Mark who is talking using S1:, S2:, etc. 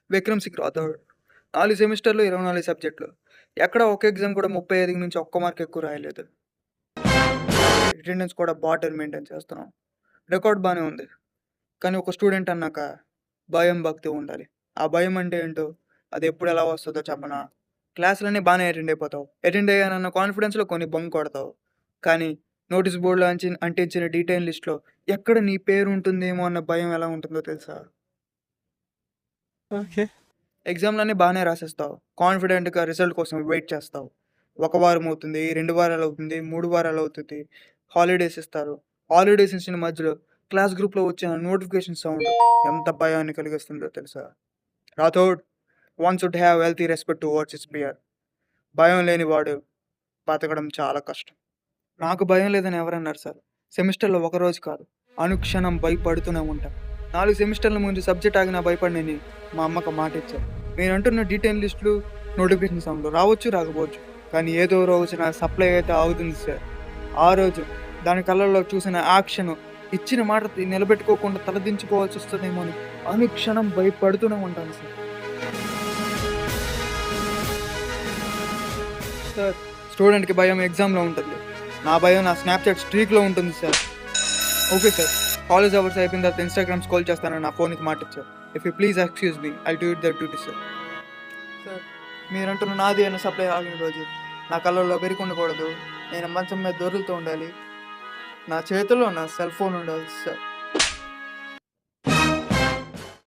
S1: విక్రమ్ సింగ్ రాథోడ్. 4 సెమిస్టర్‌లు, 24 సబ్జెక్టులు. ఎక్కడ ఒక ఎగ్జామ్ కూడా 35 నుంచి ఒక్క మార్క్ ఎక్కువ రాయలేదు. అటెండెన్స్ కూడా బాటర్ మెయింటైన్ చేస్తున్నాం. రికార్డ్ బానే ఉంది. కానీ ఒక స్టూడెంట్ అన్నాక భయం, భక్తి ఉండాలి. ఆ భయం అంటే ఏంటో, అది ఎప్పుడు ఎలా వస్తదో చెప్పనా? క్లాసులన్నీ బానే అటెండ్ అయిపోతావు. అటెండ్ అయ్యానన్న కాన్ఫిడెన్స్‌లో కొన్ని బంక్ కొడతావు. కానీ నోటీస్ బోర్డ్‌లో అంటించిన డీటెయిల్ లిస్ట్‌లో ఎక్కడ నీ పేరు ఉంటుందేమో అన్న భయం ఎలా ఉంటుందో తెలుసా?
S2: ఓకే.
S1: ఎగ్జామ్‌లన్నీ బానే రాసేస్తావు. కాన్ఫిడెంట్‌గా రిజల్ట్ కోసం వెయిట్ చేస్తావు. ఒక వారం అవుతుంది, 2 వారాలు అవుతుంది, 3 వారాలు అవుతుంది. హాలిడేస్ ఇస్తారు. హాలిడేస్ ఇచ్చిన మధ్యలో క్లాస్ గ్రూప్‌లో వచ్చిన నోటిఫికేషన్ సౌండ్ ఎంత భయాన్ని కలిగిస్తుందో తెలుసా? Rathod, one should have healthy respect towards his fear. భయం లేనివాడు బతకడం చాలా కష్టం. నాకు భయం లేదని ఎవరన్నారు సార్? సెమిస్టర్‌లో ఒకరోజు కాదు, అనుక్షణం భయపడుతూనే ఉంటా. 4 సెమిస్టర్ల ముందు సబ్జెక్ట్ ఆగినా భయపడనని మా అమ్మకు మాటిచ్చాను. మీరంటున్న డీటెయిల్ లిస్టులు, నోటిఫికేషన్ సౌండ్‌లు రావచ్చు, రాకపోవచ్చు. కానీ ఏదో రోజున సప్లై అయితే ఆగుతుంది సార్. ఆ రోజు దాని కళ్ళల్లో చూసిన ఆ క్షణం ఇచ్చిన మాట నిలబెట్టుకోకుండా తలదించుకోవాల్సి వస్తదేమో అని అనుక్షణం భయపడుతూనే ఉంటాను సార్. సార్, స్టూడెంట్‌కి భయం ఎగ్జామ్‌లో ఉంటుంది. నా భయం నా స్నాప్‌చాట్ స్ట్రీక్‌లో ఉంటుంది sir. Okay sir. College hours అయిపోయిన తర్వాత ఇన్‌స్టాగ్రామ్ స్క్రోల్ చేస్తానని నా ఫోన్‌కి మాటిచ్చారు. If you please excuse me, I'll do it that duty sir. Sir, మీరంటున్న నాది అయిన సప్లై ఆగిన రోజు నా కళ్ళల్లో బెరుకు ఉండకూడదు. నేను మంచం మీద దొర్లుతూ ఉండాలి. నా చేతిలో నా సెల్ ఫోన్ ఉండాలి సార్.